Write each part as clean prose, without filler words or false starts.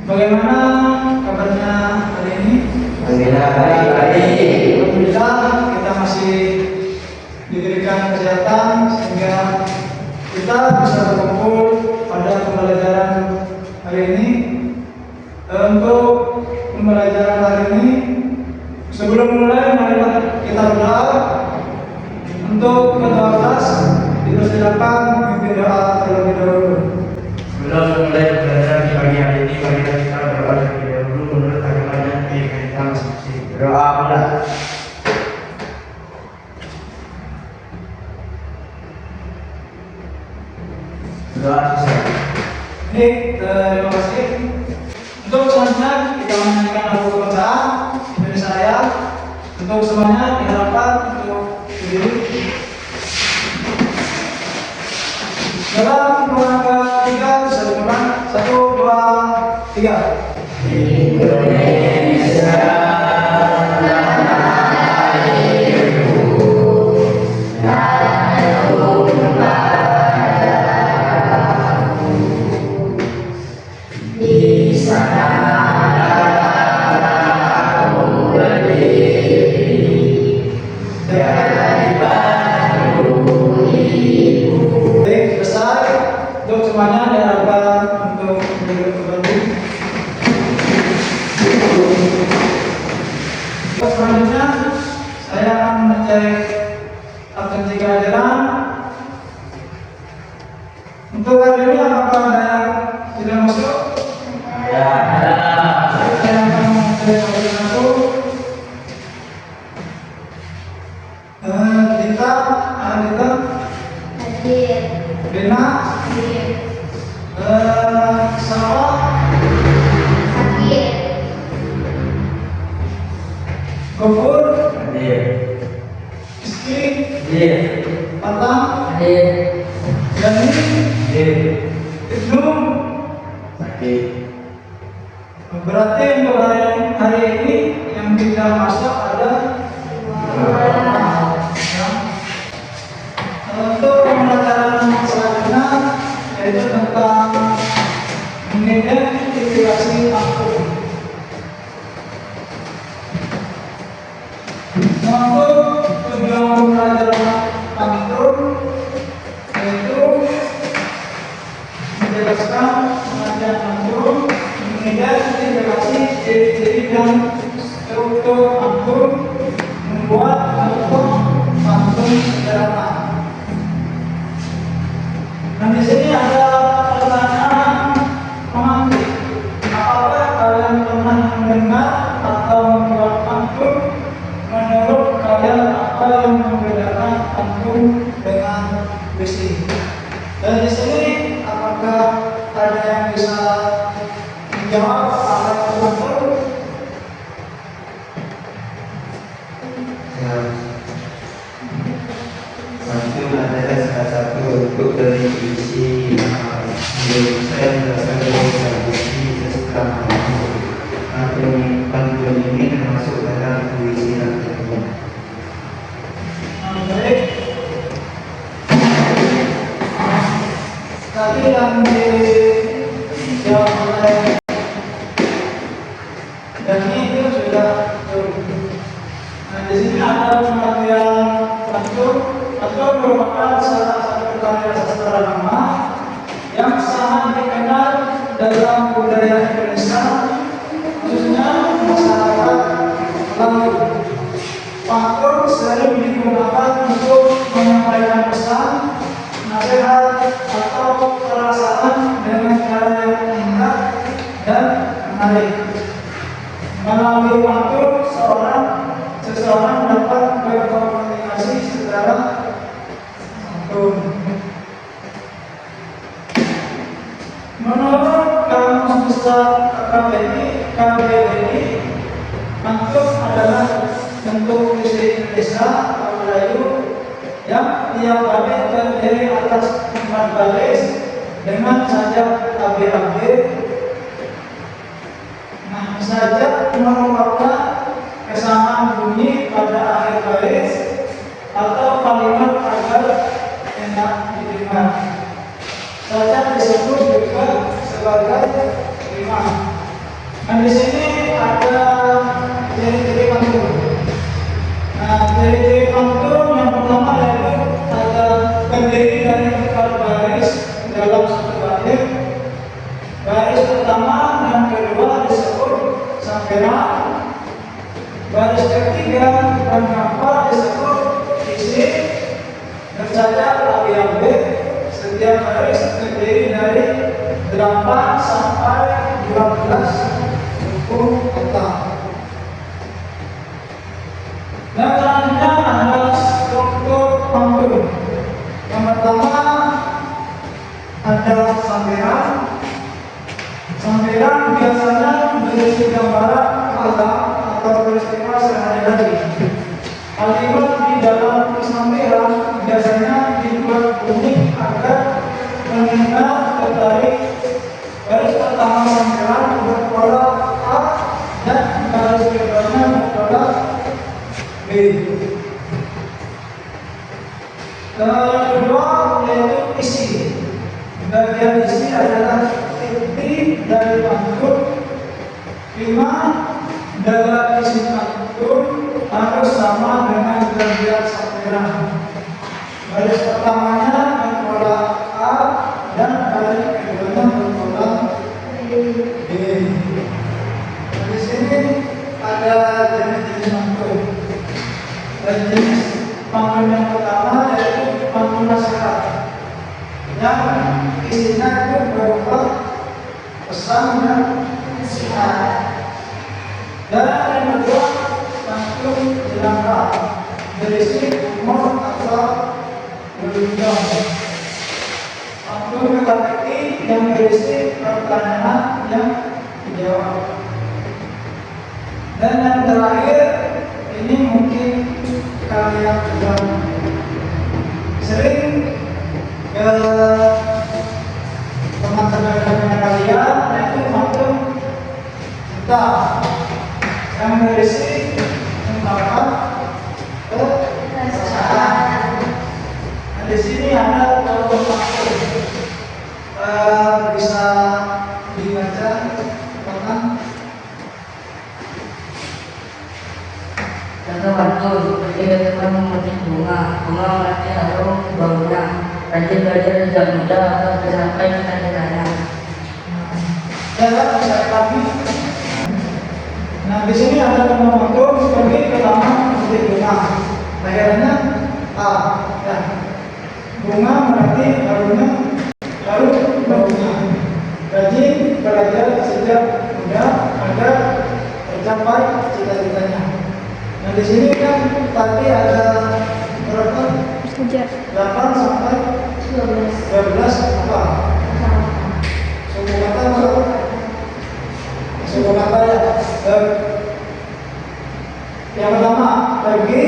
Bagaimana kabarnya hari ini? Alhamdulillah kita masih diberikan kesehatan sehingga kita bisa berkumpul pada pembelajaran hari ini. Untuk pembelajaran hari ini, sebelum mulai marilah kita berdoa. Untuk ketua kelas dipersilakan memimpin doa terlebih dahulu. Sebelum memulai pembelajaran di pagi hari ini, marilah kita berdoa terlebih dahulu menurut agamanya keyakinan kita masing-masing. Berdoa pula. Berdoa selesai. Baik, terima kasih. Untuk selanjutnya kita menyanyikan lagu kebangsaan Indonesia Raya. Untuk semuanya diharapkan untuk berdiri. Dalam hitungan ketiga bisa dimulai. 1, 2, 3. Indonesia. Semuanya diharapkan untuk berdiri kembali. Selanjutnya saya akan mengecek absensi kehadiran. Untuk hari ini apakah ada yang tidak masuk? Ya, ada. Saya akan mengecek kehadiran masuk. Dita, Adita, Hadir. Rina, Hadir. Sarah, Hadir. Gofur, Hadir. Iski, Hadir. Patang, Hadir. Dani, Hadir. Ibnu. Sakit. Berarti untuk hari ini yang tidak masuk ada untuk pembelajaran selanjutnya yaitu tentang mengidentifikasi akun. Untuk tujuan pembelajaran akun yaitu menjelaskan pengertian akun, mengidentifikasi ciri-ciri dan struktur akun, membuat akun sederhana. Dan di sini ada pertanyaan pemantik. Apakah kalian pernah mendengar atau membuat akun? Menurut kalian apa yang membedakan akun dengan visi? Dan di sini apakah ada yang bisa menjawab apa yang teman-teman? Itu adalah salah satu bentuk dari puisi menurut saya berdasarkan dari tradisi sesuka pantun ini termasuk dalam puisi rakyatnya. Baik. Tadi yang dijawab oleh Dani itu sudah. Nah, di sini ada untuk isi Indonesia atau Melayu yang tiap baris terdiri atas 4 baris dengan sajak AB. Nah, sajak merupakan kesamaan bunyi pada akhir baris atau kalimat agar enak diterima. Sajak disebut juga sebagai rima. Nah, di sini ada ciri-ciri pantun. Nah, ciri-ciri pantun yang pertama yaitu ada terdiri dari 4 baris dalam satu bait. Baris pertama dan kedua disebut samperan. Baris ketiga dan keempat disebut isi. Dan sajak AB. Setiap baris terdiri dari 8 sampai 12 buku kata. Dan selanjutnya adalah struktur pantun. Yang pertama ada samperan. Samperan biasanya berisi gambaran alam atau peristiwa sehari-hari. Kalimat di dalam samperan biasanya dibuat unik agar pendengar tertarik. Baris pertama samperan berpola A dan baris keduanya berpola B. Kedua yaitu isi. Bagian isi adalah inti dari pantun. 5. Dalam isi pantun harus sama dengan bagian samperan. Baris pertamanya berpola A dan baris keduanya berpola B. Di sini ada jenis-jenis pantun. Dan jenis pantun yang pertama yaitu pantun nasihat, yang isinya itu berupa pesan dan nasihat. Dan yang kedua pantun jelangka, berisi humor atau berundang. Pantun teka-teki yang berisi pertanyaan yang dijawab. Dan yang terakhir ini mungkin kalian sudah sering ke teman-teman kalian, yaitu pantun cinta yang berisi ungkapan perasaan. Nah, di sini ada contoh pantun, bisa dibaca tentang Contoh pantun, ketika teman memetik bunga melatih harum baunya, rajin belajar sejak muda agar sampai cita-citanya. ya bisa kami. Nah, di sini ada contoh pantun pergi ke taman memetik bunga. Bayarannya A. Ya. Bunga berarti harumnya harum baunya. Rajin belajar sejak muda agar tercapai cita-citanya. Nah, di sini kan tadi ada berapa? 8 sampai 12 apa? Suku kata berapa? Suku kata ya. Yang pertama, pergi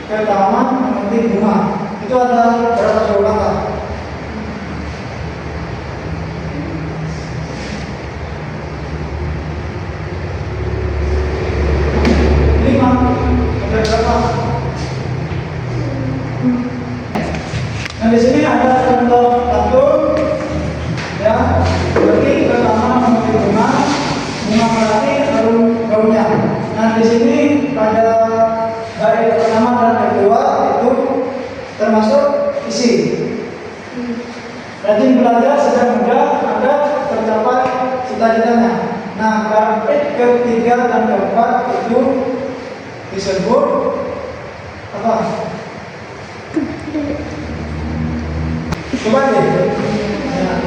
ke taman memetik bunga. Itu ada berapa suku kata? Nah, di sini ada contoh pantun, ya, pergi ke taman memetik bunga, bunga melati harum baunya. Nah, di sini pada baris pertama dan kedua itu termasuk isi. Rajin belajar sejak muda agar tercapai cita-citanya. Nah, baris ketiga dan keempat itu disebut apa? Coba deh. Ya.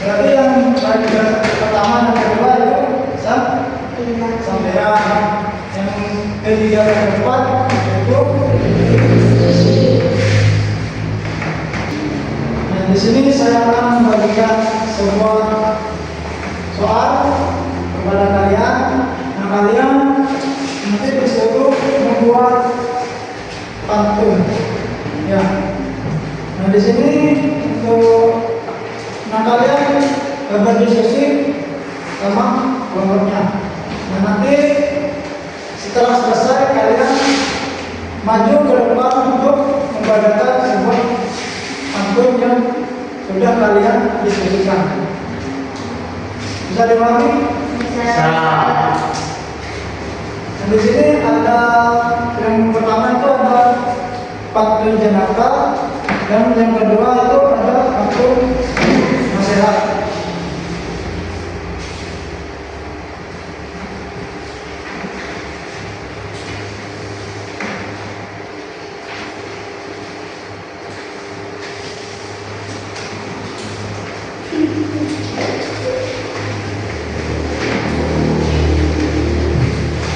Berarti yang bagian pertama dan kedua itu samperan. Yang ketiga dan keempat itu. Nah, di sini saya akan membagikan sebuah soal kepada kalian. Nah, kalian nanti disuruh membuat membuat pantun. Ya. Nah di sini untuk kalian berdiskusi sama kelompoknya. Nah nanti setelah selesai kalian maju ke depan untuk membacakan sebuah pantun yang sudah kalian diskusikan. Bisa dimahami? Bisa. Nah, di sini ada yang pertama itu ada pantun jenaka dan yang kedua itu ada pantun nasihat.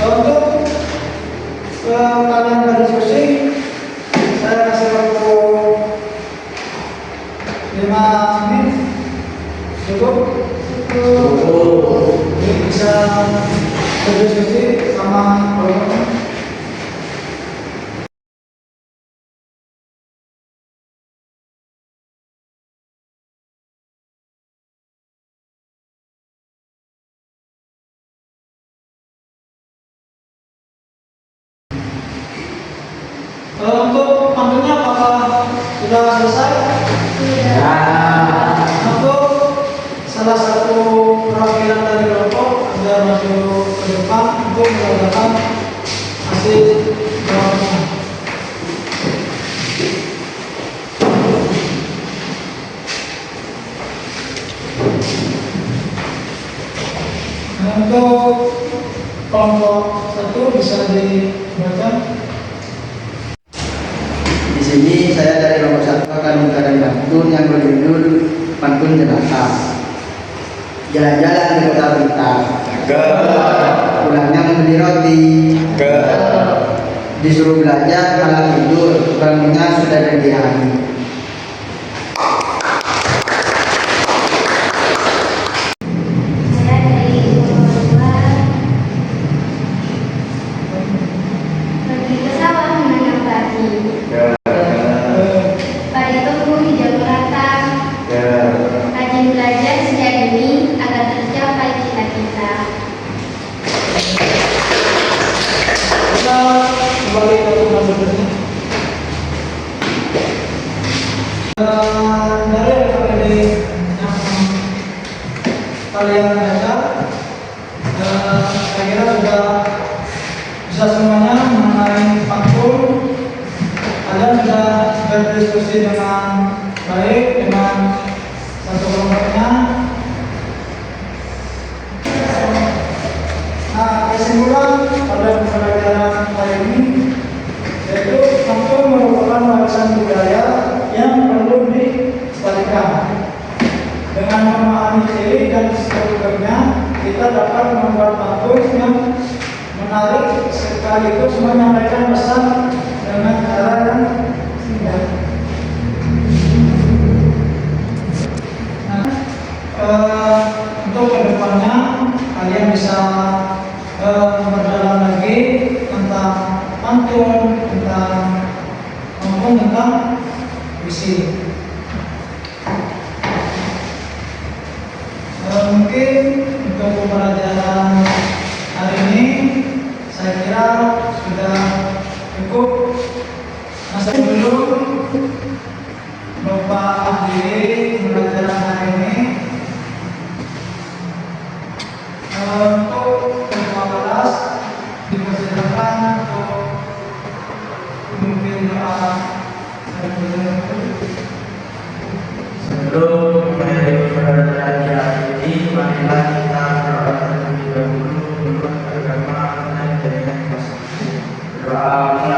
Untuk kalian berdiskusi, saya kasih waktu 5 menit. Cukup? Jadi bisa berdiskusi sama kelompoknya. Untuk pantunnya apakah sudah selesai? Untuk salah satu perwakilan dari kelompok agar masuk ke depan untuk mengatakan hasil jawabnya. Nah, untuk kelompok satu bisa dibaca. Di sini saya dari nomor 1 akan mencari pantun yang berjudul Pantun Jenaka. Jalan-jalan di kota Blitar, pulangnya membeli roti, disuruh belajar malah tidur, bangunnya sudah dini hari. Saya dari nomor 2. Pergi ke sawah menanam padi. Padi tumbuh hijau merata. Rajin belajar sejak dini agar tercapai cita-cita. Kita kembali ke tugas berikutnya. Dari APD yang kalian baca, saya kira sudah bisa semuanya mengenai pantun. Kalian sudah berdiskusi dengan baik dengan satu kelompoknya. Nah, kesimpulan pada pembelajaran kali ini yaitu pantun merupakan warisan budaya yang perlu dilestarikan. Dengan memahami ciri dan strukturnya, kita dapat membuat pantun yang menarik sekaligus menyampaikan pesan dengan cara yang indah. Untuk kedepannya kalian bisa memperdalam lagi tentang pantun, maupun tentang puisi. Mungkin untuk pembelajaran hari ini saya kira sudah cukup. Masih belum Bapak akhiri pembelajaran hari ini. Untuk ketua kelas dipersilakan untuk memimpin doa dan Sebelum mengakhiri pembelajaran hari ini, marilah kita berdoa terlebih dahulu menurut agama dan jaringan Islam. Berdoa